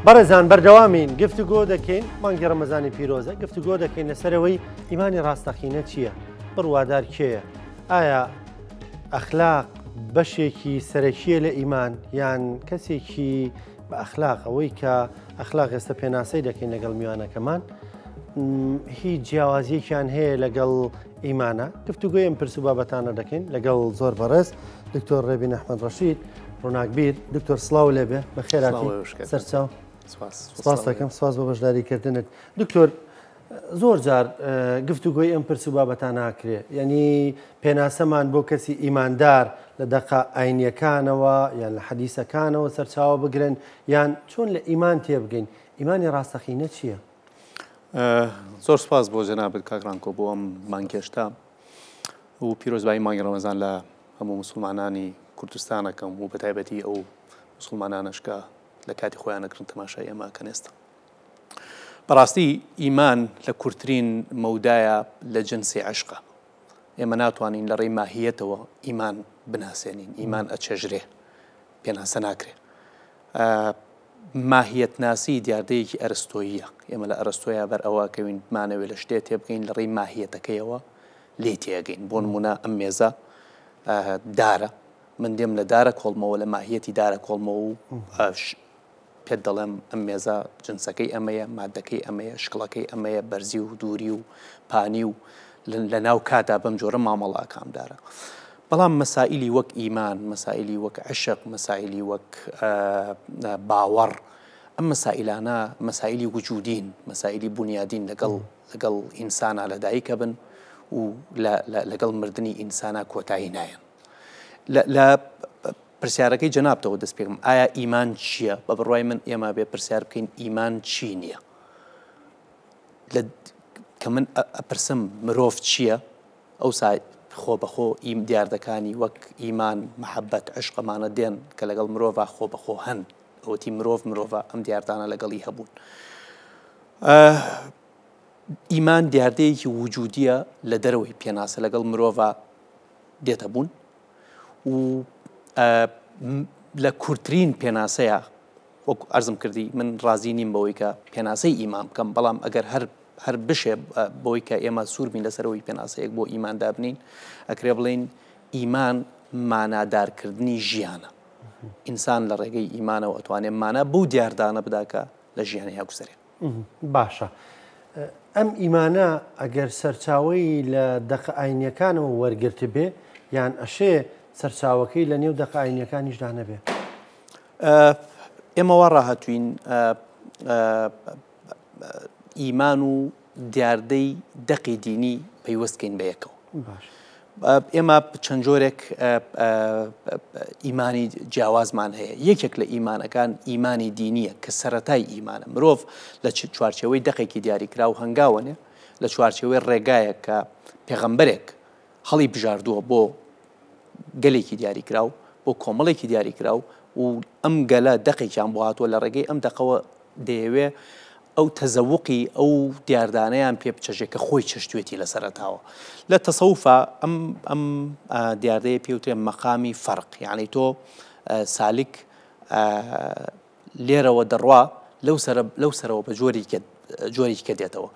بەڕێزان بەردەوامین گفتوگۆ دەکەین مانگی ڕەمەزانی پیرۆزە گفتوگۆ دەکەین لەسەرەوەی ئیمانی ڕاستەقینە چییە؟ بڕوادار کێیە؟ ئایا ئەخلاق بەشێکی سەرەکیە لە ئیمان یان کەسێکی بە ئەخلاق ئەوەی کە ئەخلاق ئێستا پێناسەی دەکەین لەگەڵ میوانەکەمان هیچ جیاوازیەکیان هەیە لەگەڵ ئیمانە؟ گفتوگۆی ئەم پرسو بابەتانە دەکەین لەگەڵ زۆر بەڕێز دکتۆر ڕێبین ئەحمەد ڕەشید ڕووناکبیر دکتۆر سڵاو لێبێ بە خێراتی سەرچاو سپاس دەکەم سپاس بە بەشداریکردنت دکتۆر زۆر جار گفتوگۆی ئەم پرسو بابەتان ناکرێ یعنی پێناسەمان بۆ کەسی ئیماندار لە دەقا ئاینیەکانەوە یان لە حەدیسەکانەوە سەرچاوە بگرن یان چۆن لە ئیمان تێبگەین ئیمانی ڕاستەقینە چییە؟ زۆر سپاس بۆ جەنابەت کاکڕانکۆ بۆ ئەم مانگێشتا و پیرۆزبایی مانگی ڕەمەزان لە هەموو مسلمانانی کوردستانەکەم و بەتایبەتی ئەو مسلمانانش کە لە کاتی خۆیان نەکردن تەماشای ئێمە کە نێستە. بەڕاستی ئیمان لە کورتترین مەودایە لە جنسی عشقە. ئێمە ناتوانین لە ڕێی ماهیەتەوە ئیمان بناسێنین ئیمان ئەچێژرێ پێناسە ناکرێ. ماهیەت ناسی دیاردەیەکی ئەرستۆییە. ئێمە لە ئەرستۆیە بەر ئەوە کەوین بمانەوێت لە شتێ تێبگەین لە ڕێی ماهیەتەکەیەوە لێ تێگەین. بۆ نمونە ئەم مێزە دارە من دێم لە دارە کۆڵمەوە لە ماهیەتی دارە کۆڵمەوە و پێت دەڵێم ئەم مێزە جنسەکەی ئەمەیە مادەکەی ئەمەیە شکڵەکەی ئەمەیە بەرزی و دووری و پانی و لە ناو کاتا بەم جۆرە مامەڵاکامدارە. بەڵام مەسائلی وەک ئیمان مەسائلی وەک عشق مەسائلی وەک باوەڕ ئەم مەسائلانە مەسائلی وجودین مەسائلی بنیادین لەگەڵ ئینسانە لەدایکە بن و لەگەڵ مردنی ئینسانە کۆتایی نایەن. لە پرسیارەکەی جەنابتەوە دەست پێکەم ئایا ئیمان چییە؟ بە بڕوای من ئێمە بێ پرسیار بکەین ئیمان چی نییە؟ کە من ئەپرسم مرۆڤ چییە؟ ئەو خۆ بەخۆ دیاردەکانی وەک ئیمان محەبەت عشقەمانە دێن کە لەگەڵ مرۆڤ خۆ بەخۆ هەن ئەوەتی مرۆڤ ئەم دیاردانە لەگەڵی هەبوون. ئیمان دیاردەیەکی وجودیە لە دەرەوەی پێناسە لەگەڵ مرۆڤ دێتە بوون و لە کورتترین پێناسەیە وەک ئەرزم کردی من ڕازی نیم بەوەی کە پێناسەی ئیمان بکەم بەڵام ئەگەر هەر بشێ بۆی کە ئێمە سووربین لەسەرەوەی پێناسەیەک بۆ ئیماندار بنین ئەکرێ بڵین ئیمان مانادارکردنی ژیانە. ئینسان لە ڕێگەی ئیمانەوە ئەتوانێت مانە بەو دیاردانە بداکە لە ژیانی هاگوزەرێ. باشە ئەم ئیمانە ئەگەر سەرچاوی لە دەقە ئاینیەکانەوە وەرگرت بێ یان ئەشێ سەرچاوەکەی لە نێو دەقە ئاینیەکانیشدا نەبێ؟ ئێمەوە ڕاهاتوین ئیمان و دیاردەی دەقی دینی پەیوەستکەین بە یەکەوە. ئێمە چەند جۆرێک ئیمانی جیاوازمان هەیە. یەکێک لە ئیمانەکان ئیمانی دینیە کە سەرەتای ئیمانە. مرۆڤ لە چوارچێوەی دەقێکی دیاریکرا و هەنگاوەنێ لە چوارچێوەی ڕێگایە کە پێغەمبەرێک هەڵی بژاردووە بۆ گەلێکی دیاریکراو بۆ کۆمەڵێکی دیاریکراو و ئەم گەلە دەقێکیان بۆ هاتووە لە ڕێگەی ئەم دەقەوە دەیەوێ ئەو تەزەوقی ئەو دیاردانەیان پێ بچەژێت کە خۆی چەشتوێتی لە سەرەتاوە. لە تەسەوفە ئەم دیاردەیە پێوترێ مەقامی فەرق یعنی تۆ سالک لێرەوە دەڕوا لەو سەرەوە بە جۆرێکی کە دێتەوە.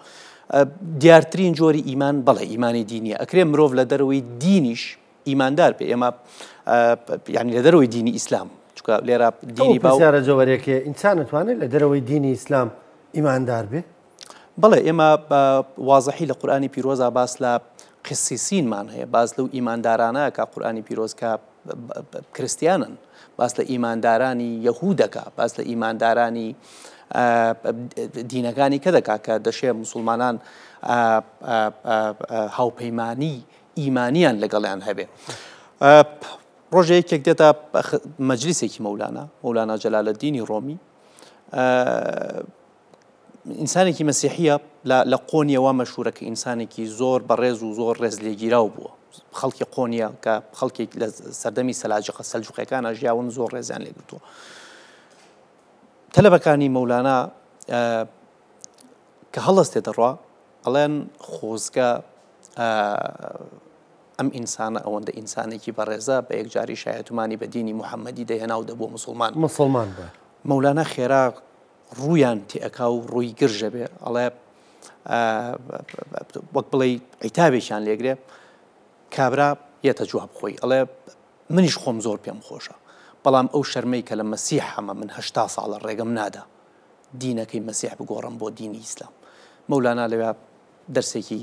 دیارترین جۆری ئیمان بەڵێ ئیمانی دینیە. ئەکرێ مرۆڤ لە دەرەوەی دینیش ئیماندار پێ ئێمە یعنی لە دەرەوەی دینی ئیسلام چونکە لێرە دینی باوەڕە جۆوەرێکە ئینسان نتوانێت لە دەرەوەی دینی ئیسلام ئیماندار بێ؟ بەڵێ ئێمە وازەحی لە قورئانی پیرۆزە باس لە قسیسینمان هەیە باس لەو ئیماندارانە کە قورئانی پیرۆز کە کریستیانن باس لە ئیماندارانی یەهودەکە باس لە ئیماندارانی دینەکانی کە دەکا کە دەشێ مسلمانان هاوپەیمانی ئیمانیان لەگەڵیان هەبێ. ڕۆژەیەکێک دێتە مەجلیسێکی مەولانا جەلالەدینی ڕۆمی ئینسانێکی مەسیحیە لە قۆنیەوە مەشهورەکە ئینسانێکی زۆر بەڕێز و زۆر ڕێز لێگیراو بووە خەڵکی قۆنیە کە خەڵکێک لە سەردەمی سەلجوقیەکانە ژیاون زۆر ڕێزیان لێگرتووە. تەلەبەکانی مەولانا کە هەڵەستێ دەڕوا ئەڵێن خۆزگە ئەم ئینسانە ئەوەندە ئینسانێکی بەڕێزە بە یەکجاری شایەتمانی بە دینی محەممەدی دەهێنا و دەبوو مسلمان بە مەولانا خێرا ڕوویان تێئەکا و ڕووی گرژە بێ ئەڵێ وەک بڵێ عیتابێکیان لێگرێ کابرا یەتە جواب خۆی ئەڵێ منیش خۆم زۆر پێم خۆشە بەڵام ئەو شەرمەی کە لە مەسیح هەمە من 80 ساڵە ڕێگەم نادا دینەکەی مەسیح بگۆڕم بۆ دینی ئیسلام. مەولانا لەوێ دەرسێکی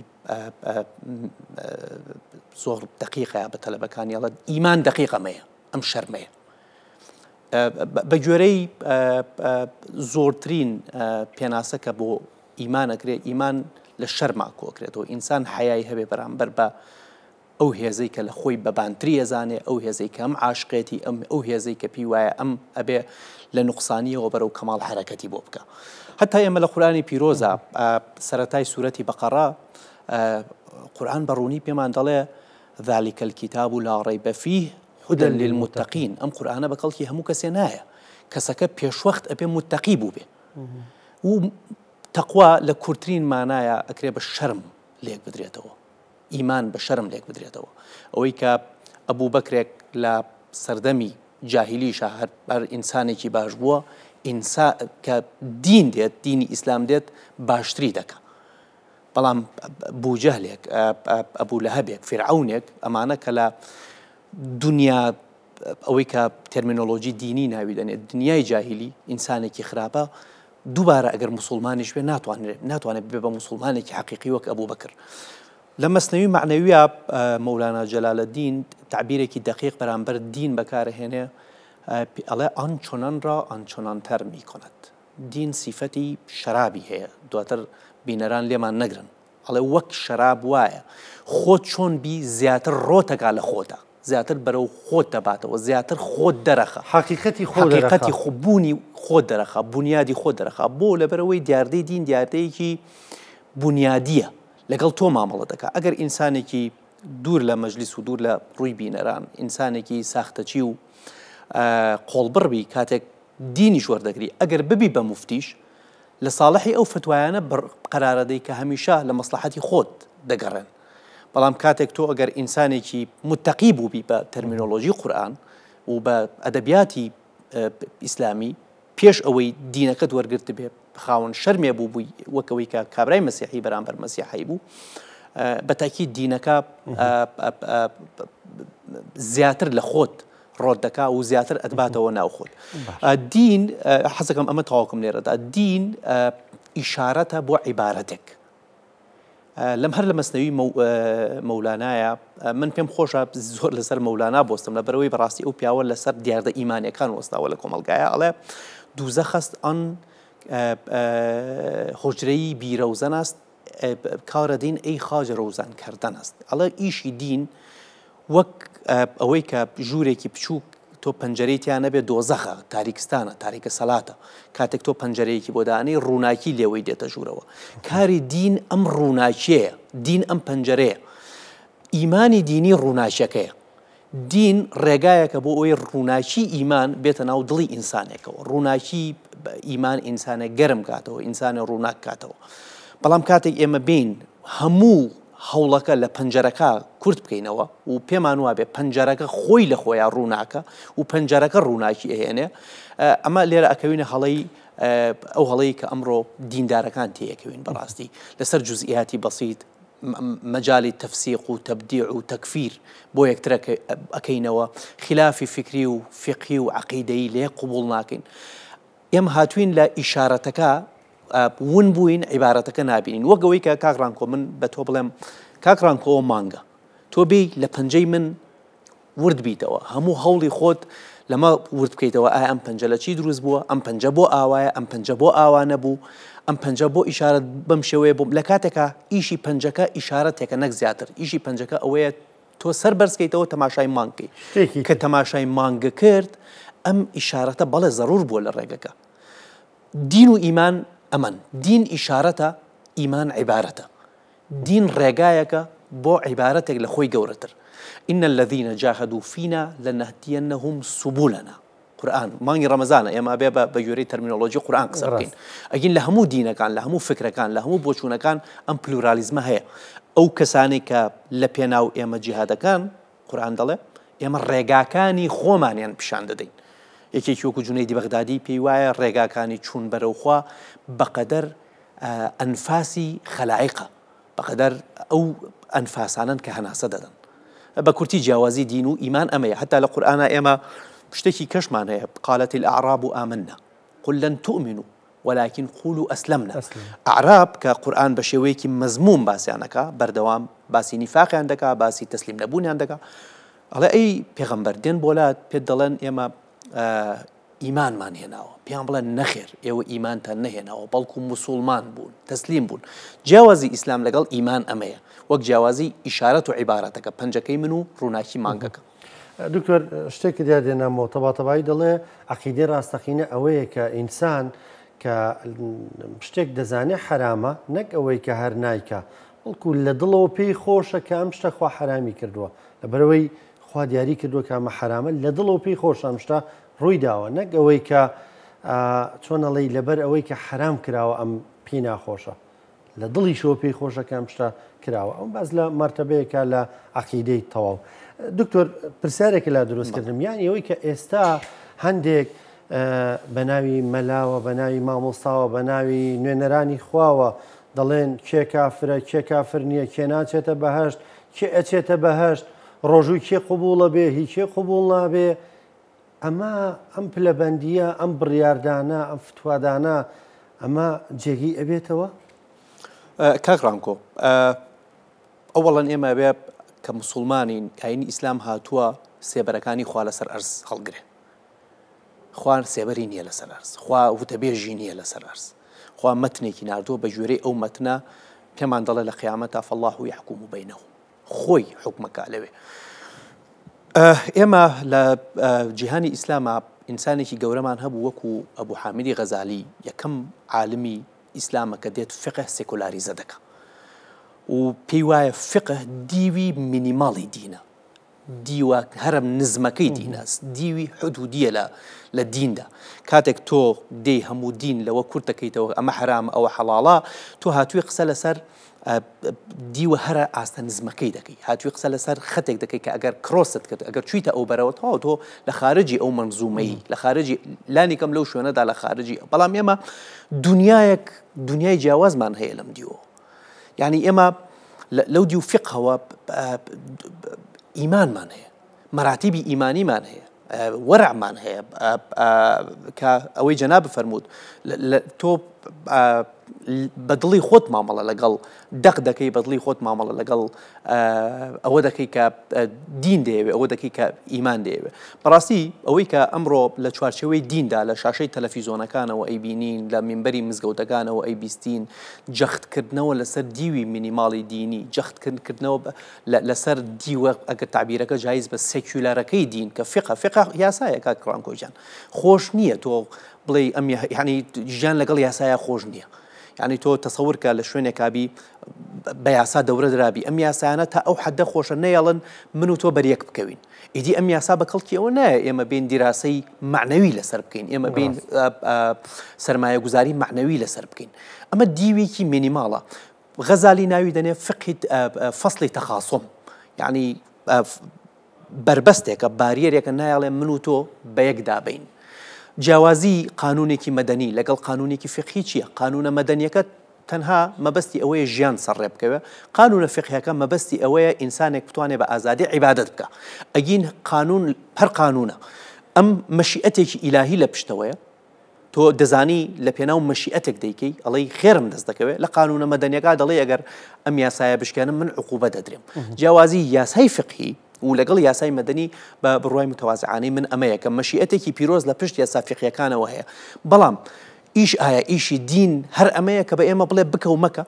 زۆر دقیقەیە بە تەلەبەکانی ئەڵێ ئیمان دقیقەمەیە ئەم شەرمەیە بە گوێرەی زۆرترین پێناسە کە بۆ ئیمانەکرێ ئیمان لە شەرما کۆکرێتەوە ئینسان حیای هەبێ بەرامبەر بە ئەو هێزەی کە لە خۆی بەبانتری ئەزانێ ئەو هێزەی کە ئەم عاشقێتی ئەو هێزەی کە پێی وایە ئەم ئەبێ لە نوقسانیەوە بەرەو کەماڵ حرەکەتی بۆ بکە. حتا ئێمە لە قورئانی پیرۆزە سەرەتای سوورەتی بەقەرە قورئان بەڕوونی پێمان دەڵێ ذلك الكتاب لا ريب فيه هدى للمتقين. ئەم قورئانە بە کەڵکی هەموو کەسێ نایە کەسەکە پێشوەخت ئەبێ متەقی بوو بێ و تەقوا لە کورتترین مانایە ئەکرێ بە شەرم لێک بدرێتەوە ئیمان بە شەرم لێک بدرێتەوە ئەوەی کە ئەبوو بەکرێک لە سەردەمی جاهیلیشە هەر ئینسانێکی باش بووە کە دین دێت دینی ئیسلام دێت باشتری دەکە بەڵام بوجەهلێک ئەبوو لەهەبێک فرعونێک ئەمانە کە لە دنیا ئەوەی کە تەرمینۆلۆژی دینی ناوی دەنێت دنیای جاهیلی ئینسانێکی خراپە دووبارە ئەگەر مسلمانیش بێ ناتوانێت بێ بە مسلمانێکی حەقیقی وەک ئەبوو بەکر. لە مەسنەوی معنەویە مەولانا جەلالەدین تعبیرێکی دقیق بەرامبەر دین بەکارهێنێ ئەڵێ ئەن چۆنان را ئەنچۆنانتەر میکۆنێت. دین سیفەتی شەرابی هەیە دواتر بینەران لێمان نەگرن ئەڵێ وەک شەراب وایە خۆت چۆن بی زیاتر ڕۆتەکا لە خۆتە زیاتر بەرەو خۆت دەباتەوە زیاتر خۆت دەرەخە حقیقەتی خوبوونی خۆت دەرەخە بنیادی خۆت دەرەخە بۆ لەبەرەوەی دیاردەی دین دیاردەیەکی بنیادیە لەگەڵ تۆ مامەڵە دەکات. ئەگەر ئینسانێکی دوور لە مەجلیس و دوور لە ڕووی بینەران ئینسانێکی ساختەچی و قۆڵبڕبی کاتێک دینی وەردەگری ئەگەر ببی بە موفتیش لە ساڵحی ئەو فتوایانە قەرارەدەی کە هەمیشە لە مەسلحەتی خۆت دەگەڕێن بەڵام کاتێک تۆ ئەگەر ئینسانێکی متەقی بووبی بە تەرمینۆلۆژی قورئان و بە ئەدەبیاتی ئیسلامی پێش ئەوەی دینەکەت وەرگرت بێ خاوەن شەرمێ بوو بووی وەکەوەی کە کابرای مەسیحی بەرامبەر مەسیحی بوو بەتاکید دینەکە زیاتر لە خۆت ڕۆت دەکا و زیاتر ئەدباتەوە ناوخۆت. دین حەزەکەم ئەمە تەواوکم لێرەدا دین ئیشارەتە بۆ عیبارەتێک لەم هەر لە مەسنەوی مەولانایە من پێم خۆشە زۆر لەسەر مەولانا بۆستم لە بەرەوەی بەڕاستی ئەو پیاوە لەسەر دیاردە ئیمانیەکان وەستاوە لە کۆمەلگایە ئەڵێ دووزە خەست ئەن حجرەی بیرەوزەن است کارە دین ئەی خاجە ڕەوزان کردن است. ئەڵێ ئیشی دین وەک ئەوەی کە ژوورێکی بچووک تۆ پەنجەرەیتیان نەبێت دۆزەخە تاریکستانە تاریکە سەلاتە کاتێک تۆ پەنجەرەیەکی بۆ دانی ڕووناکی لێوەی دێتە ژوورەوە. کاری دین ئەم ڕووناکیەیە دین ئەم پەنجەرەیە ئیمانی دینی ڕووناکیەکەیە دین ڕێگایەکە بۆ ئەوەی ڕووناکی ئیمان بێتە ناو دڵی ئینسانێکەوە ڕووناکی ئیمان ئینسانێک گەرم کاتەوە ئینسانە ڕووناک کاتەوە. بەڵام کاتێک ئێمە بین هەموو هەوڵەکە لە پەنجەرەکە کورت بکەینەوە و پێمان وابێ پەنجەرەکە خۆی لە خۆیان ڕووناکە و پەنجەرەکە ڕووناکی ئەهێنێ ئەمە لێرە ئەکەوینە هەڵەی ئەو هەڵەیە کە ئەمڕۆ دیندارەکان تێیەکەوین بەڕاستی لەسەر جوزئیاتی بەسیط مەجالی تەفسیق و تەبدیع و تەکفیر بۆ یەکتر ئەکەینەوە خلافی فکری و فقهی و عەقیدەیی لێ قبوڵ ناکەین. ئێمە هاتوین لە ئیشارەتەکە ون بووین عیبارەتەکە نابینین وەگەوەی کە کاکڕانکۆ من بە تۆ بڵێم کاکڕانکۆ مانگە تۆ بێ لە پەنجەی من ورد بیتەوە هەموو هەوڵی خۆت لەمە ورد بکەیتەوە ئایا ئەم پەنجە لە چی دروست بووە ئەم پەنجە بۆ ئاوایە ئەم پەنجە بۆ ئاوا نەبوو ئەم پەنجە بۆ ئیشارەت بەم شێوەیە بووم لە کاتێکە ئیشی پەنجەکە ئیشارەتێکە نەک زیاتر ئیشی پەنجەکە ئەوەیە تۆ سەر بەرزکەیتەوە تەماشای مانگکەی کە تەماشای مانگە کرد ئەم ئیشارەتە بەڵێ زەرور بووە لە ڕێگەکە. دین و ئیمان ئەمەن دین ئیشارەتە ئیمان عیبارەتە دین ڕێگایەکە بۆ عیبارەتێک لە خۆی گەورەتر. إن الذين جاهدوا فينا لنهدينهم سبلنا قورئان مانگی ڕەمەزانە ئێمە بێ بە گوێرەی تەرمینۆلۆژی قورئان قسە بکەین ئەگەن لە هەموو دینەکان لە هەموو فکرەکان لە هەموو بۆچوونەکان ئەم پلورالیزمە هەیە. ئەو کەسانی کە لە پێناو ئێمە جیهادەکان قورئان دەڵێ ئێمە ڕێگاکانی خۆمانیان پیشان دەدەین یەکێکی وەکو جونەیدی بەغدادی پێی وایە ڕێگاکانی چوون بەرەوخوا بەقەدەر ئەنفاسی خەلایقە، بەقەدەر ئەو ئەنفاسانن کە هەناسە دەدەن. بە کورتی جیاوازی دین و ئیمان ئەمەیە، حتا لە قورئانە ئێمە شتێکی کەشمان هەیە، قالت الأعراب آمنا قل لن تؤمنوا ولكن قولوا أسلمنا. أعراب كقرآن بشويكي مزموم باسيانكا بردوام باسي نفاق عندك باسي تسليم نبوني عندك على أي پیغمبر دين بولاد بيدلن إما إيمان ما نهناو بيان بلا نخير يو إيمان تنهناو بلكو مسلمان بون تسليم بون جوازي إسلام لقل إيمان أمية وك جوازي إشارة عبارتك بنجكي منو روناكي مانجك. دكتور شتێک دیادێنا مۆتەباتەبایی دەڵێ عەقیدەی ڕاستەقینە ئەوەیە کە ئینسان کە شتێک دەزانێت حرامە نەک ئەوەی کە هەر نایکە، بەڵکو لە دڵەوە پێی خۆشە کە ئەم شتە خوا حرامی کردووە، لەبەرەوەی خوا دیاری کردووە کە ئەمە حرامە لە دڵەوە پێی خۆش ئەم شتە ڕووی داوە، نەک ئەوەی کە چۆنەڵی لەبەر ئەوەی کە حرام کراوە ئەم پێی ناخۆشە، لە دڵی شۆ پێی خۆشە کە ئەم شتە کراوە. ئەو باز لە مەرتەبەیەکە لە عەقیدەی تەواو. دکتۆر پرسیارێکی لا دروستکردم، یانی ئەوەی کە ئێستا هەندێک بە ناوی مەلاوە بە ناوی مامۆستاوە بە ناوی نوێنەرانی خواوە دەڵێن کێ کافرە کێ کافر نییە، کێ ناچێتە بەهەشت کێ ئەچێتە بەهەشت، ڕۆژووی کێ قبوڵە بێ هیچ کێ قبوڵ نابێ. ئەمە ئەم پلەبەندیە ئەم بڕیاردانە ئەم فتوادانە ئەمە جێگی ئەبێتەوە؟ کاکڕانکۆ ئەوەڵەن ئێمە بێ کە مسلمانین ئاینی ئیسلام هاتووە سێبەرەکانی خوا لەسەر ئەرز هەڵگرێ. خوان سێبەری نییە لەسەر ئەرز، خوا وتەبێژی نییە لەسەر ئەرز، خوا مەتنێکی ناردووە بە ژێرەی ئەو مەتنە پێمان دەڵێ لە قیامەتا فالله یحکوم بینەهم، خۆی حکمەکە لەوێ. ئێمە لە جیهانی ئیسلامە ئینسانێکی گەورەمان هەبوو وەکو ئەبوو حامدی غەزالی، یەکەم عالمی ئیسلامە کە دێت فقه سێکولاریزە دەکە و پێی وایە فقه دیوی مینیماڵی دینە، دیوە هەرم نزمەکەی دینە، دیوی حدودیە لە دیندا. کاتێک تۆ دێی هەموو دین لەوە کورت دەکەیتەوە ئەمە حرام ئەوە حەڵاڵە، تۆ هاتووی قسە لەسەر دیوە هەرە ئاستە نزمەکەی دەکەی، هاتووی قسە لەسەر خەتێک دەکەی کە ئەگەر کرۆست کرد ئەگەر چویتە ئەو بەرەوە تۆ لە خارجی ئەو منزومەی لە خارجی لانی کەم لەو شوێنەدا لە خارجی. بەڵام ئێمە دنیای جیاوازمان هەیە لەم دیوە، یعنی ئێمە لەو دی و فقهەوە ئیمانمان هەیە، مەراتیبی ئیمانیمان هەیە، وەرعمان هەیە کە ئەوەی جەناب بفەرموود تۆ بە دڵی خۆت مامەڵە لەگەڵ دەق دەکەی، بە دڵی خۆت مامەڵە لەگەڵ ئەوە دەکەی کە دین دەیەوێ، ئەوە دەکەی کە ئیمان دەیەوێ. بەڕاستی ئەوەی کە ئەمڕۆ لە چوارچێوەی دیندا لە شاشەی تەلەڤیزۆنەکانەوە ئەی بینین، لە مینبەری مزگەوتەکانەوە ئەی بیستین، جەختکردنەوە لەسەر دیوی مینیماڵی دینی، جەختکردنەوە لەسەر دیوە ئەگەر تعبیرەکە جایز بە سێکولارەکەی دین کە فقه یاسایە کاکڕانکۆجان خۆش نییە تۆ بڵێ ئەم یعنی ژیان لەگەڵ یاسایە خۆش نییە. یعنی تۆ تەسەورکە لە شوێنێکابی بە یاسا دەورە درابی، ئەم یاسایانە تا ئەو حەدە خۆشە نەیەڵن من و تۆ بەریەک بکەوین. ئیدی ئەم یاسا بە کەڵکیەوە نایە ئێمە بین دیراسەی معنەوی لەسەر بکەین، ئێمە بین سەرمایە گوزاری معنەوی لەسەر بکەین. ئەمە دیوێکی مینیماڵە. غەزالی ناوی دەنێ فقهی فەصلی تەخاصم، یعنی بربەستێکە باریەرێکە نایڵێ من و تۆ بە یەکدا بین. جیاوازی قانونێکی مەدەنی لەگەڵ قانونێکی فقهی چییە؟ قانونە مەدەنیەکە تەنها مەبەستی ئەوەیە ژیان سەرڕێ بکەوێ، قانونە فقهیەکە مەبەستی ئەوەیە ئینسانێک بتوانێت بە ئازادی عیبادەت بکە. ئەگین قانون هەر قانونە ئەم مەشیئەتێکی ئیلاهی لە پشتەوەیە، تۆ دەزانی لە پێناو مەشیئەتێک دەیکەی ئەڵەی خێرم دەست دەکەوێت، لە قانونە مەدەنیەکە دەڵێ ئەگەر ئەم یاسایە بشکێنم من عقوبە دەدرێم. جیاوازی یاسای فقهی و لەگەڵ یاسای مەدەنی بە بڕوای متەوازعانەی من ئەمەیە کە مەشیئەتێکی پیرۆز لە پشت یاسا فقهیەکانەوە هەیە. بەڵام ئیش ئایا ئیشی دین هەر ئەمەیە کە بە ئێمە بڵێ بکە و مەکە؟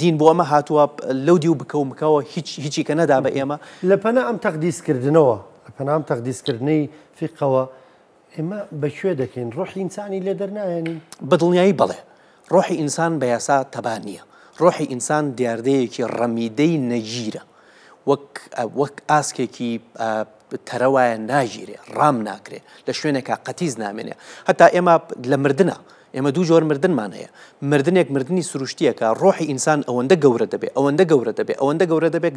دین بۆ ئەمە هاتووە لەو دی و بکە و مکەوە هیچی کە نەدا بە ئێمە لە پەنا ئەم تەقدیسکردنەوە، لە پەنا ئەم تەقدیسکردنەی فقهەوە ئێمە بەکوێ دەکەین؟ ڕۆحی ئینسانی لێ دەرنایەنین؟ بەدڵنیایی بڵێ ڕۆحی ئینسان بە یاسا تەبان نییە. ڕۆحی ئینسان دیاردەیەکی ڕەمیدەی نەگیرە، وەک ئاسکێکی تەرەوایە ناژیرێ، ڕام ناکرێ، لە شوێنێکا قەتیز نامێنێ. هەتا ئێمە لە مردنە ئێمە دوو جۆر مردنمان هەیە مردنێک مردنی سروشتیەکە ڕۆحی ئینسان ئەوەندە گەورە دەبێت ئەوەندە گەورە دەبێت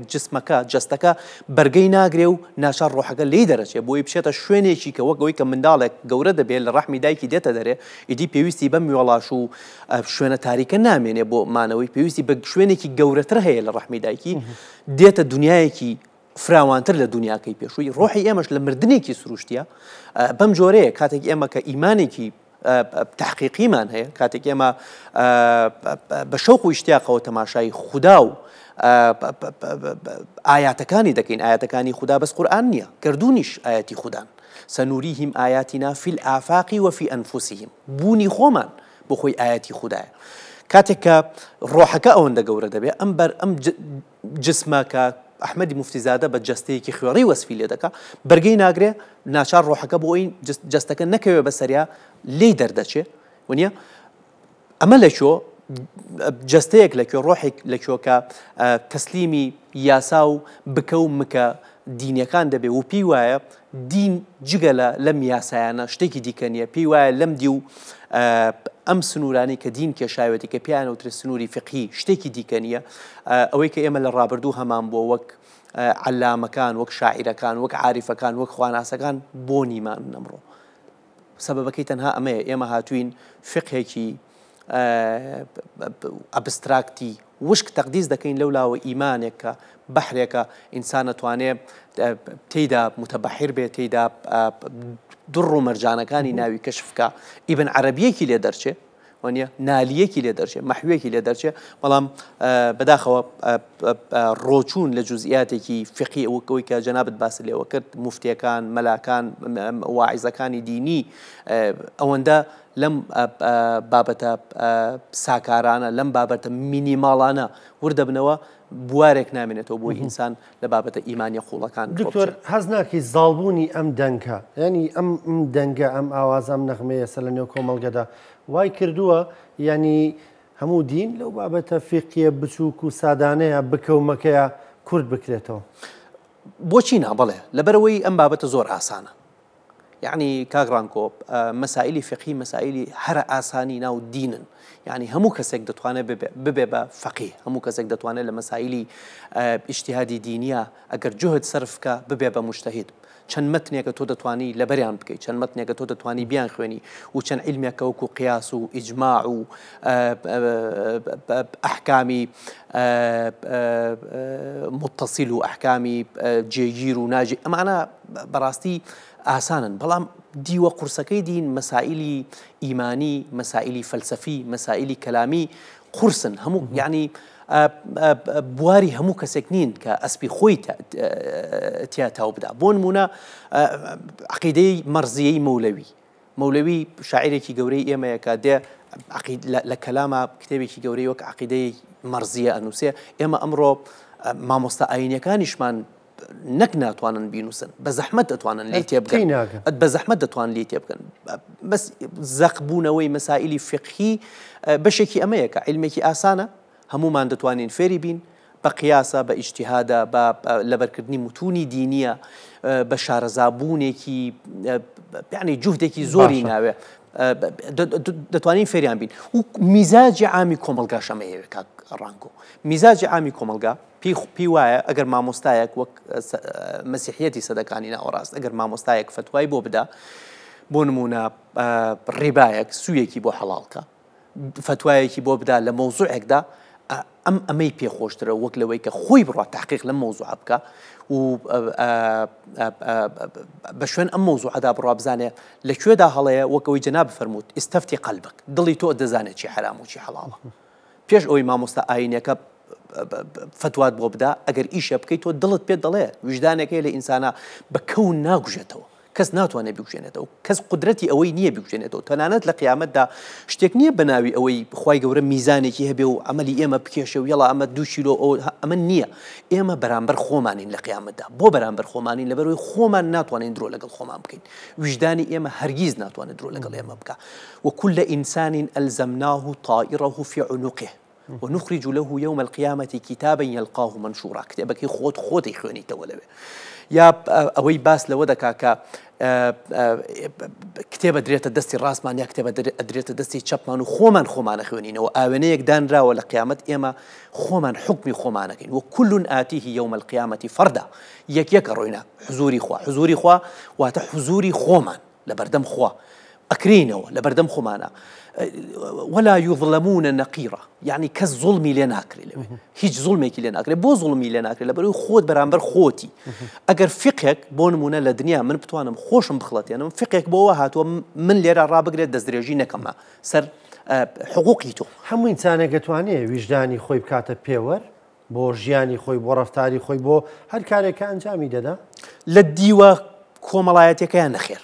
جستەکە بەرگەی ناگرێ و ناچار ڕۆحەکە لی دەرەچێت بۆی بچێتە شوێنێکی کە وەکەوەی کە منداڵێک گەورە دەبێت لە ڕەحمی دایکی دێتە دەرێ ئیدی پێویستی بەم وێڵاش و شوێنە تاریکە نامێنێ بۆ مانەوەی پێویستی بە شوێنێکی گەورەتر هەیە لە ڕەحمی دایکی دێتە دنیایەکی فراوانتر لە دنیاکەی پێشووی ڕۆحی ئێمەش لە مردنێکی سروشتیە بەم جۆرەیە کاتێک ئێمە کە ئیمانێکی تحقیقیمان هەیە کاتێک ئێمە بە شەوق و ئیشتیاقەوە تەماشای خودا و ئاياتەکانی دەکەین ئاياتەکانی خودا بەس قورئان نییە گردونیش ئاياتی خودان سنوریهم آیاتنا فی الآفاق وفي أنفسهم بوونی خۆمان بۆ خۆی ئاياتی خودایە کاتێک کە ڕۆحەکە ئەوەندە گەورە دەبێت ئەم جسمەکە ئەحمەدی موفتیزادە بە جەستەیەکی خوێڕی وەسفی لێ دەکات بەرگەی ناگرێ ناچار ڕۆحەکە بۆ ئەوی جەستەکە نەکەوێ بەسەریا لێ دەردەچێ وانە ئەمە لەکوێ جەستەیەک لەکوێ ڕۆحێک لەکوێکە تەسلیمی یاسا و بکە و مکە دینیەکان دەبێ و پێی وایە دین جگە لەم یاسایانە شتێکی دیکە نیە پێی وایە لەم دی و ئەم سنوورانی کە دین کێشاوێتی کە پیانەوترە سنووری فقهی شتێکی دیکە نیە ئەوەی کە ئێمە لە ڕابردوو هەمان بۆ وەک علامەکان وەک شاعیرەکان وەک عاریفەکان وەک خواناسەکان بۆ نیمان نەمڕۆ سەبەبەکەی تەنها ئەمەیە ئێمە هاتوین فقهێکی ئەبستراکتی وشک تەقدیس دەکەین لەولاوە ئیمانێکە بەحرێکە ئینسان نەتوانێت تێیدا متەبەحیر بێت تێیدا دڕ و مەرجانەکانی ناوی کەشفکە ئیبن عەرەبیەکی لێ دەرچێ وانە نالیەکی لێ دەرچێ مەحوێکی لێ دەرچێ بەڵام بەداخەوە ڕۆچوون لە جوزئیاتێکی فقهی ئەوەی کە جەنابەت باس لێوە کرد موفتیەکان مەلاکان واعیزەکانی دینی ئەوەندە لەم بابەتە ساکارانە لەم بابەتە مینیماڵانە وردەبنەوە بوارێک نامێنێتەوە بۆی ئینسان لە بابەتە ئیمانی قوڵەکان دکتۆر حەز ناکەی زاڵبوونی ئەم دەنگە ینی ئەم دەنگە ئەم ئاواز ئەم نەغمەیە سە لە نێو کۆمەڵگەدا وای کردووە ینی هەموو دین لەو بابەتە فقیە بچووک و سادانەیە بکەومەکەیە کورد بکرێتەوە بۆچی نا بڵێ لەبەرەوەی ئەم بابەتە زۆر ئاسانە يعني كاغرانكو مسائل فقهي مسائل هر آساني ناو دينن يعني همو كسك دتوانه ببه فقيه همو كسك دتوانه لمسائل اجتهادي دينية اگر جهد صرفك ببه مجتهد چەند متنێکە تۆ دەتوانی لە بەریان بکەیت چەند متنێکە تۆ دەتوانی بیان خوێنی و چەند علمێکە وەکو قیاس و ئیجماع و ئەحکامی متصل و ئەحکامی جێگیر و ناجێ ئەمانە بەڕاستی ئاسانن بەڵام دیوە قورسەکەی دین مەسائلی ئیمانی مەسائلی فەلسەفی مەسائلی کەلامی قورسن هەموو یعنی بواری هەموو کەسێک نین کە ئەسپی خۆی تیا تاو بدا بۆ نمونە عەقیدەی مەرزیەی مەولەوی شاعیرێکی گەورەی ئێمەیەکە دێ لە کەلامە کتێبێکی گەورەی وەک عەقیدەی مەرزیە ئەنووسێ ئێمە ئەمڕۆ مامۆستا ئاینیەکانیشمان نەک ناتوانن بینوسن بە زەحمەت دەتوانن لێ تێبگەن بە زەحمەت دەتوان لێ تێبگەن بەس زەقبوونەوەی مەسائلی فقهی بەشێکی ئەمەیەکە علمێکی ئاسانە هەمومان دەتوانین فێری بین بە قیاسە بە ئیجتیهادە بە لەبەرکردنی متونی دینیە بە شارەزابوونێکی یعنی جوهدێکی زۆری ناوێ دەتوانین فێریان بین و میزاجی عامی کۆمەلگاش ئەمەیە کاک ڕانکۆ میزاجی عامی کۆمەلگا پێی وایە ئەگەر مامۆستایەک وەک مەسیحیەتی سەدەکانی ناوەڕاست ئەگەر مامۆستایەک فتوای بۆ بدا بۆ نمونە ڕیبایەک سوویەکی بۆ حەڵاڵکە فتوایەکی بۆ بدا لە مەوزوعێکدا ئەمەی پێخۆشترە وەک لەوەی کە خۆی بڕات تحقیق لەم مەوزوع بکە و بە شوێن ئەم مەوزوعەدا بڕوا بزانێ لەکوێدا هەڵەیە وەکەوەی جەناب فەرمووت ئیستەفتی قەلبک دڵی تۆ دەزانێت چی حرام و چی حەڵاڵە پێش ئەوەی مامۆستا ئاینەکە فتوات بۆ بدا ئەگەر ئیشە بکەیت تۆ دڵت پێ دەڵێ وجدانێکی لە ئینسانە بە کەون ناگوژێتەوە کەس ناتوانێت بکوژێنێتەوە کەس قدرەتی ئەوەی نییە بکوژێنێتەوە تەنانەت لە قیامەتدا شتێک نییە بەناوی ئەوەی خوای گەورە میزانێکی هەبێ و عەمەلی ئێمە بکێشە و یەڵا ئەمە 2 کیلۆ ئەمە نییە ئێمە بەرامبەر خۆمانین لە قیامەتدا بۆ بەرامبەر خۆمانین لەبەرەوەی خۆمان ناتوانین درۆ لەگەڵ خۆمان بکەین وجدانی ئێمە هەرگیز ناتوانێت درۆ لەگەڵ ئێمە بکە وكل إنسان ألزمناه طائره في عنقه ونخرج له يوم القيامة كتابا يلقاه منشورا كتابك خۆت خۆتی خوێنیتەوە لەوێ یا ئەوەی باس لەوە دەکا کە کتێبە درێتە دەستی ڕاستمان یا کتێبە ئەدرێتە دەستی چەپمان و خۆمان خۆمانە خوێنینەوە ئاوێنەیەک دانراوە لە قیامەت ئێمە خۆمان حکمی خۆمانەکەین و كل آتیه یوم القیامة فردا یەک ڕۆینە حضوری خوا واتە حضوری خۆمان لە بەردەم خوا ئەکرینەوە لە بەردەم خۆمانە ولا يظلمون نقيرة يعني كالظلم لناكري هيج ظلمك لناكري بو ظلمي لناكري لبرو خود برامبر خوتي اگر فقهك بون مونة لدنيا من بتوانم خوشم بخلطي انا فقهك بو هات من ليرا رابقري دزدريجي نكما سر حقوقي تو همو انسانه گتوانه وجداني خوي بكاته بيور بو ژیانی خۆی بۆ ڕەفتاری خۆی بۆ هەر کارێکە ئەنجامی دەدا لە دیوە کۆمەڵایەتێکەیان نەخێر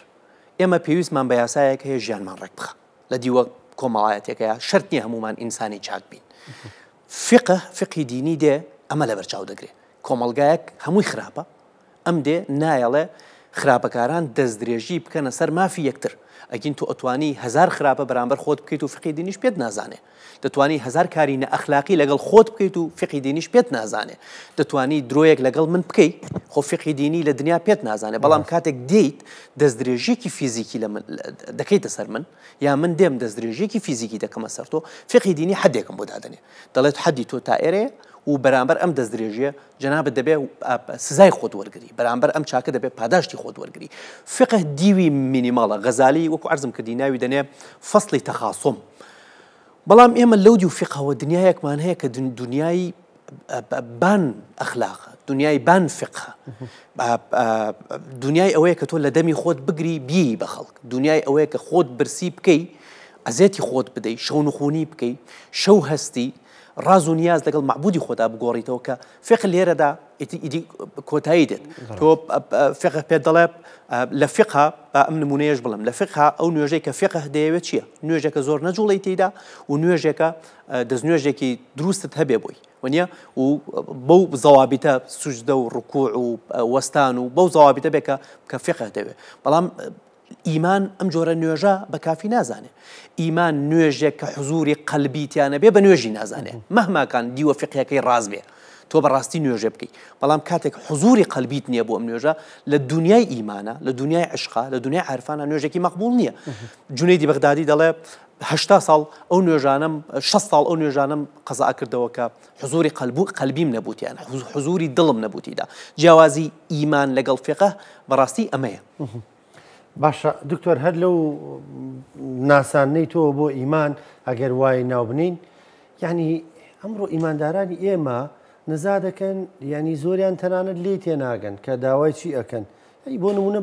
ئێمە پێویستمان بە یاسایەک هەیە ژیانمان ڕێک بخە لە دیوە کۆمەڵایەتێکەیە شەرت نییە هەمومان ئینسانی چاک بین فقهی دینی دێ ئەمە لە بەرچاو دەگرێت کۆمەلگایەک هەمووی خراپە ئەم دێ نایەڵێ خراپەکاران دەستدرێژی بکەنە سەر مافی یەکتر ئەگین تو ئەتوانی هزار خراپە بەرامبەر خۆت بکەیت و فقهی دینیش پێت نازانێ دەتوانی هزار کاری نەئەخلاقی لەگەڵ خۆت بکەیت و فقهی دینیش پێت نازانێ دەتوانی درۆیەک لەگەڵ من بکەیت خۆ فقهی دینی لە دنیا پێت نازانێ بەڵام کاتێک دێیت دەستدرێژیەکی فیزیکی لە من دەکەیتە سەر من یا من دێم دەستدرێژیەکی فیزیکی دەکەمە سەر تۆ فقهی دینی حەدێکم بۆ دادەنێ دەڵێت حەدی تۆ تا ئێرەیە و بەرامبەر ئەم دەستدرێژیە جەنابەت دەبێ سزای خۆت وەرگری بەرامبەر ئەم چاکە دەبێت پاداشتی خۆت وەرگری فقه دیوی مینیماڵە غەزالی وەکو عەرزم کردی ناوی دەنێ فەصلی تەخاسم بەڵام ئێمە لەو دی و فقهەوە دنیایەکمان هەیە کە دنیای بان ئەخلاقە دنیای بان فقهە دنیای ئەوەیە کە تۆ لە دەمی خۆت بگری بی بە خەڵک دنیای ئەوەیە کە خۆت برسی بکەی ئەزێتی خۆت بدەی شەو نخوونی بکەی شەو هەستی ڕاز و نیاز لەگەڵ معبودی خۆتا بگۆڕیتەوە کە فقه لێرەدا ئیدی کۆتایی دێت تۆ فقه پێت دەڵێ لە فقه ئەم نمونەیەش بڵم لە فقه ئەو نوێژەی کە فقه دەیەوێت چییە نوێژێکە زۆر نەجوڵی تێیدا و نوێژێکە دەستنوێژێکی دروستت هەبێ بووی وەنیە و بەو زەوابیتە سوجدە و ڕکوع و وەستان و بەو زەوابیتە بێ کە فقه دەوێت بەڵام ئیمان ئەم جۆرە نوێژە بە کافی نازانێ ئیمان نوێژێک کە حزوری قەلبیتیانە بێ بە نوێژی نازانێ مەهماکان دیوە فقهەکەی ڕاز بێ تۆ بەڕاستی نوێژە بکەیت بەڵام کاتێک حزوری قەلبیت نییە بۆ ئەم نوێژە لە دنیای ئیمانە لە دنیای عشقا لە دنیای عارفانە نوێژێکی مەقبوڵ نییە جونەیدی بەغدادی دەڵێ 80 ساڵ ئەو نوێژانم 6 ساڵ ئەو نوێژانم قەزا کردەوە کە حزوری قەلبیم نەبووتیان حزوری دڵم نەبووتیدا جیاوازی ئیمان لەگەڵ فقه بەڕاستی ئەمەیە باشە دکتۆر هەر لەو ناسانەی تۆ بۆ ئیمان ئەگەر وای ناوبنین یعنی ئەمڕۆ ئیماندارانی ئێمە نزا دەکەن ینی زۆریان تەنانەت لێ تێناگەن کە داوای چی ئەەکەن بۆ نمونە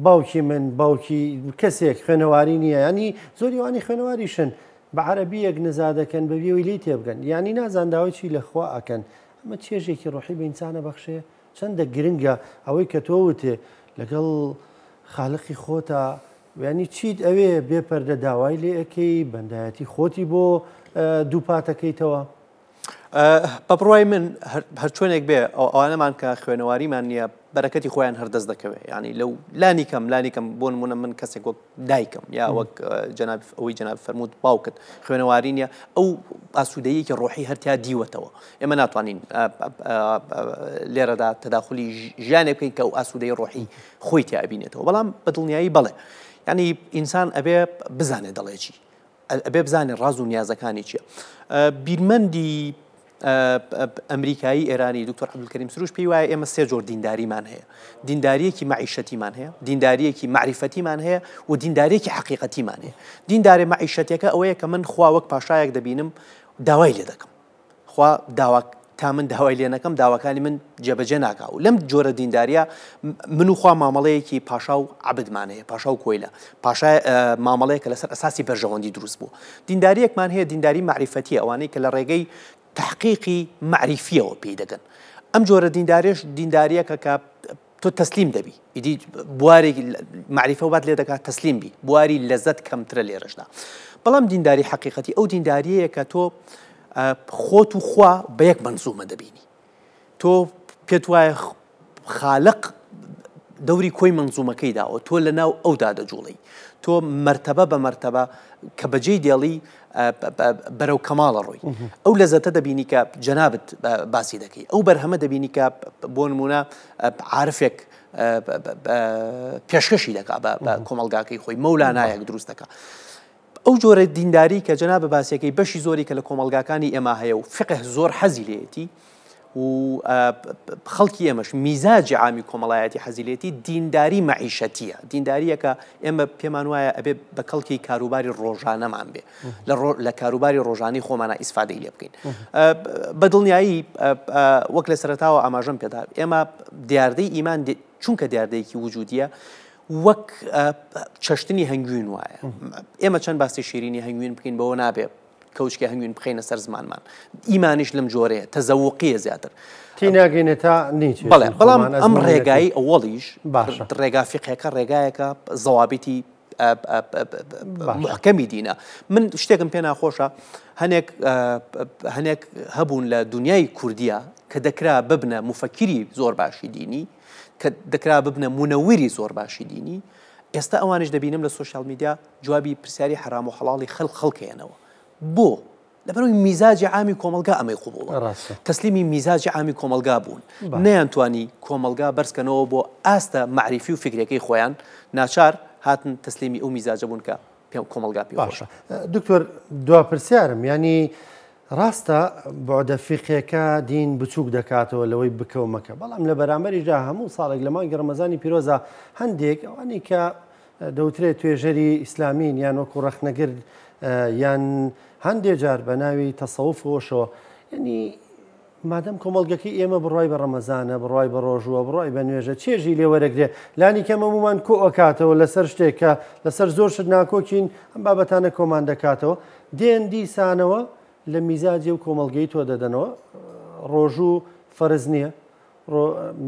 باوکی من باوکی کەسێک خوێنەواری نییە ینی زۆری وانی خوێنەواریشن بە عەرەبیەک نزا دەکەن بە بێەوەی لێ تێبگەن یعنی نازان داوای چی لەخوا ئەکەن ئەمە چێژێکی ڕۆحی بە ئینسانە بەخشێ چەندە گرنگە ئەوەی کە تۆ وتێ لەگەڵ خالقی خۆتە ینی چیت ئەوێ بێپەردە داوای لێ ئەەکەی بەندایەتی خۆتی بۆ دووپاتەکەیتەوە بە بڕوای من هەر چۆنێک بێ ئەوانەمان کە خوێنەواریمان نییە بەرەکەتی خۆیان هەردەست دەکەوێت ینی لەو لانی کەم بۆ نمونە من کەسێک وەک دایکم یا وەک ئەوەی جەناب فەرموود باوکت خوێنەواری نییە ئەو ئاسوودەیەکی ڕۆحی هەرتیا دیوەتەوە ئێمە ناتوانین لێرەدا تەداخلی ژیانێک بکەین کە ئەو ئاسوودەی ڕۆحی خۆی تیابینێتەوە بەڵام بەدڵنیایی بەڵێ ینی ئینسان ئەبێ بزانێت دەڵێکی ئەبێ بزانێت ڕاز و نیازەکانی چییە بیرمەندی ئەمریکایی ئێرانی دکتۆر عەبدولکەریم سروش پێی وایە ئێمە سێ جۆر دینداریمان هەیە دینداریەکی مەعیشەتیمان هەیە دینداریەکی معریفەتیمان هەیە و دینداریەکی حەقیقەتیمان هەیە دینداری مەعیشەتەکە ئەوەیە کە من خوا وەک پاشایەک دەبینم داوای لێ دەکەم خوا تا من داوای لێ نەکەم داواکانی من جێبەجێ ناکا و لەم جۆرە دینداریە من و خوا مامەڵەیەکی پاشا و عەبدمان هەیە پاشا و کۆیلە پاشا مامەڵەیەکە لەسەر ئەساسی بەرژەوەندی دروست بوو دینداریەکمان هەیە دینداری معریفەتیە ئەوانەی کە لە ڕێگەی تحقیقی معریفیەوە پێی دەگەن ئەم جۆرە دینداریەکە کە تۆ تەسلیم دەبی ئیدی بوارێکی معریفە وات لێ دەکات تەسلیم بی بواری لەزەت کەمترە لێرەشدا بەڵام دینداری حەقیقەتی ئەو دینداریەیە کە تۆ خۆت و خوا بە یەک منزومە دەبینی تۆ پێت وایە خالق دەوری کۆی منزومەکەی داوە تۆ لە ناو ئەودا دەجوڵی تۆ مرتبە بە مرتبە کە بەجێی دێڵی بەرەو کەماڵە ڕۆی ئەو لەزەتە دەبینی کە جەنابەت باسی دەکەی ئەو بەرهەمە دەبینی کە بۆ نمونە عارفێک پێشکەشی دەکات بە کۆمەلگاکەی خۆی مەولانایەک دروست دەکات. ئەو جۆرە دینداری کە جەنابە باسیەکەی بەشی زۆری کە لە کۆمەلگاکانی ئێمە هەیە و فقه زۆر حەزی لێتی و خەڵکی ئێمەش میزاجی عامی کۆمەڵایەتی حەزیلێتی دینداری مەعیشەتیە، دینداریەکە ئێمە پێمان وایە ئەبێ بە کەڵکی کاروباری ڕۆژانەمان بێ لە کاروباری ڕۆژانی خۆمانە ئیسفادەی لێ بکەین. بە دڵنیایی وەک لە سەرەتاوە ئاماژەم پێدا ئێمە دیاردەی ئیمان چونکە دیاردەیەکی وجودیە وەک چەشتنی هەنگوین وایە. ئێمە چەند باسی شیرینی هەنگوین بکەین بەوە نابێ کەوچکی هەنگوین بخینە سەر زمانمان. ئیمانیش لەم جۆرەیە تەزەوقیە زیاتر تیناگەینە تا نیچ. بەڵام ئەم ڕێگایی ئەوەڵیش ڕێگا فقهەکە ڕێگایەکە زەوابیتی محکەمی دینە. من شتێکم پێ ناخۆشە هەنێک هەبوون لە دنیای کوردیە کە دەکرا ببنە مفەکری زۆر باشی دینی، کە دەکرا ببنە مونەویری زۆر باشی دینی. ئێستا ئەوانش دەبینم لە سوۆشیال میدیا جوابی پرسیاری حرام و حەڵاڵی خەڵکێنەوە. بۆ لەبەرەوەی میزاجی عامی کۆمەلگا ئەمەی قوبوڵە، تەسلیمی میزاجی عامی کۆمەلگا بوون، نەیانتوانی کۆمەلگا بەرزکەنەوە بۆ ئاستە معریفی و فکرەکەی خۆیان، ناچار هاتن تەسلیمی ئەو میزاجە بوون کە کۆمەلگا پێ باشە. دکتۆر دواپرسیارم، ینی ڕاستە بۆدە فقهەکە دین بچووک دەکاتەوە لەوەی بکەو مەکە، بەڵام لە بەرامبەریدا هەموو ساڵێک لە مانگی ڕەمەزانی پیرۆزە هەندێک ئەوانی کە دەوترێت توێژەری ئیسلامین یان وەکو ڕەخنەگرد یان هەندێک جار بە ناوی تەسەوفەوەشەوە، ینی مادەم کۆمەڵگەکەی ئێمە بڕای بە ڕەمەزانە، بڕای بە ڕۆژووە، بڕای بە نوێژە، چێژی لێ وەرەگرێ لانی کەم هەمومان کۆ ئەکاتەوە لەسەر شتێکە لەسەر زۆر شت ناکۆکین ئەم بابەتانە کۆمان دەکاتەوە، دێن دیسانەوە لە میزاجی و کۆمەڵگەی تۆ دەدەنەوە. ڕۆژوو فەرز نییە،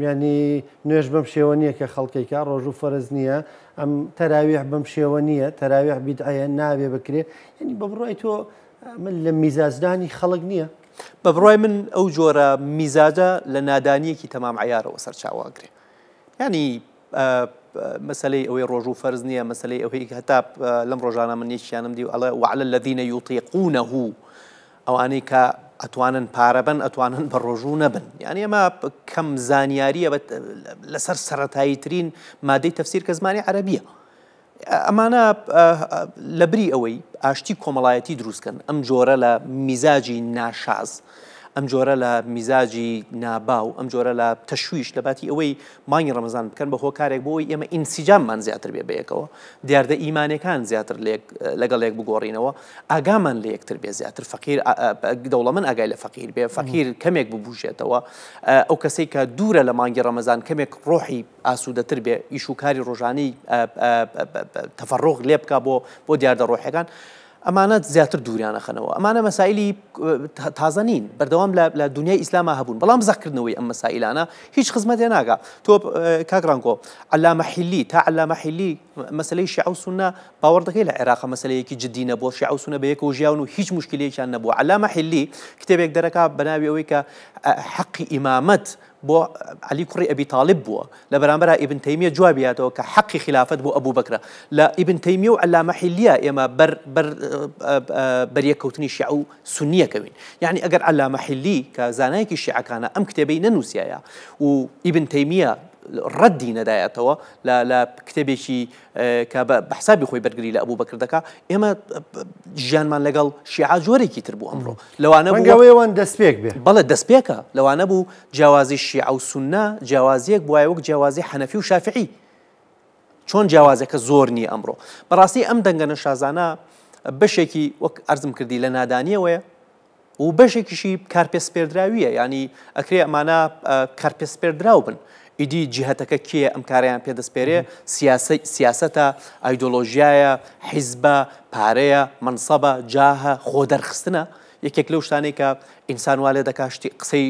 ینی نوێژ بەم شێوە نییە کە خەڵکیکە ڕۆژوو فەرز نییە، ئەم تەراویح بەم شێوە نییە، تەراویح بیدعەیە نابێ بکرێ، ینی بە بڕای تۆ من لە میزاجدانی خەڵک نییە. بە بڕای من ئەو جۆرە میزاجە لە نادانیەکی تەمام عیارەوە سەرچاوەگرێ. ینی مەسلەی ئەوەی ڕۆژوو فەرز نییە، مەسلەی ئەوەی هەتا لەم ڕۆژانە من یەکیانم دی ئەڵێ وعلى الذين يطيقونه، ئەوانەی کە ئەتوانن پارە بن ئەتوانن بە ڕۆژوو نەبن. یعنی ئەمە کەم زانیاریە لەسەر سەرەتایی ترین مادەی تەفسیر کە زمانی عەرەبیە. ئەمانە لەبری ئەوەی ئاشتی کۆمەڵایەتی دروستکەن، ئەم جۆرە لە میزاجی ناشاز، ئەم جۆرە لە میزاجی ناباو، ئەم جۆرە لە تەشویش لە باتی ئەوەی مانگی ڕەمەزان بکەن بە هۆکارێک بۆەوەی ئێمە ئینسیجاممان زیاتر بێ بەیەکەوە، دیاردە ئیمانەکان زیاتر لەگەڵ یەک بگۆڕینەوە، ئاگامان لە یەکتر بێ زیاتر، فەقیر دەوڵەمەند ئاگای لە فەقیر بێ، فەقیر کەمێک ببوژێتەوە، ئەو کەسێک کە دوورە لە مانگی ڕەمەزان کەمێک ڕۆحی ئاسوودەتر بێ، ئیش و کاری ڕۆژانەی تەفەڕۆغ لێ بکە بۆ دیاردە ڕۆحیەکان. ئەمانە زیاتر دووریانە خەنەوە. ئەمانە مەسائلی تازە نین، بەردەوام لە دنیای ئیسلاما هەبوون، بەڵام زەخکردنەوەی ئەم مەسائلانە هیچ خزمەتێ ناگا. تۆ کاگڕانکۆ عەلامە حیلی تا عەلامە حیلی مەسەلەی شیعە و سونە باوەڕ دەکەی لە عێراق مەسەلەیەکی جددی نەبووە، شیعە و سونە بەیەکەوە ژیاون و هیچ مشکلەیەکیان نەبووە. عەلامە حیلی کتێبێک دەرەکا بە ناوی ئەوەی کە حەقی ئیمامەت بۆ علی کوڕی ئەبی تاالب بووە، لە بەرامبەر ئیبن تەیمیە جوابیاتەوە کە حەقی خلافەت بۆ ئەبوو بەکرە. لە ئیبن تەیمیە و عەلامە حیلیە ئێمە بەریەکەوتنی شیعە و سونیەکەوین. یعنی ئەگەر عەلامە حیلی کە زانایەکی شیعەکانە ئەم کتێبەی نەنووسایە و ئیبن تەیمیە ڕەدی نەدایەتەوە لە کتێبێکی کە بە حسابی خۆی بەرگری لە ئەبوو بەکر دەکا، ئێمە ژیانمان لەگەڵ شیعە جۆرێکی تر بوو ئەمڕۆ. لەوانە بووەوەن دەستپێک بێ، بەڵێ دەستپێکە، لەوانە بوو جیاوازی شیعە و سونە جیاوازیەک بووایە وەک جیاوازی حەنەفی و شافعی، چۆن جیاوازەکە زۆر نییە ئەمڕۆ. بەڕاستی ئەم دەنگەنە شازانە بەشێکی وەک ئەرزم کردی لە نادانیەوەیە و بەشێکیشی کارپێسپێردراویە، ینی ئەکرێ ئەمانە کارپێسپێردراو بن. ئیدی جیهەتەکە کێ ئەم کاریان پێدەستپێرێ، سیاسەتە، ئایدۆلۆژیایە، حیزبە، پارەیە، منسەبە، جاهە، خۆ دەرخستنە. یەکێک لەو شتانەی کە ئینسان وا لێ دەکاشتی قسەی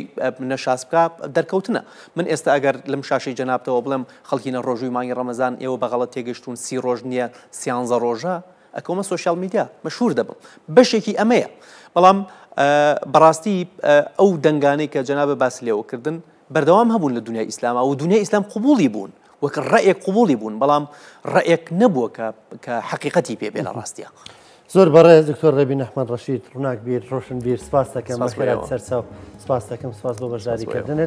نەشاس بکە دەرکەوتنە. من ئێستا ئەگەر لەم شاشەی جەنابتەوە بڵێم خەڵکینە ڕۆژووی مانگی ڕەمەزان ئێوە بەغەڵەت تێگەشتون 30 ڕۆژ نییە 13 ڕۆژە، ئەکەومە سوۆشیال میدیا مەشهور دەبم. بەشێکی ئەمەیە. بەڵام بەڕاستی ئەو دەنگانەی کە جەنابە باس لێەوە کردن بەردەوام هەبوون لە دنیای ئیسلاما و دنیای ئیسلام قبوڵی بوون، وەک ڕەیەک قبوڵی بوون، بەڵام ڕەیەک نەبووە کە حەقیقەتی پێبێ لە ڕاستیە. زۆر بەڕێز دکتۆر ڕێبین ئەحمەد ڕەشید، ڕووناک بیر، ڕۆشن بیر، سپاس دەکەم بەخێرات سەرچاو، سپاس دەکەم، سپاس بۆ بەشداریکردنت.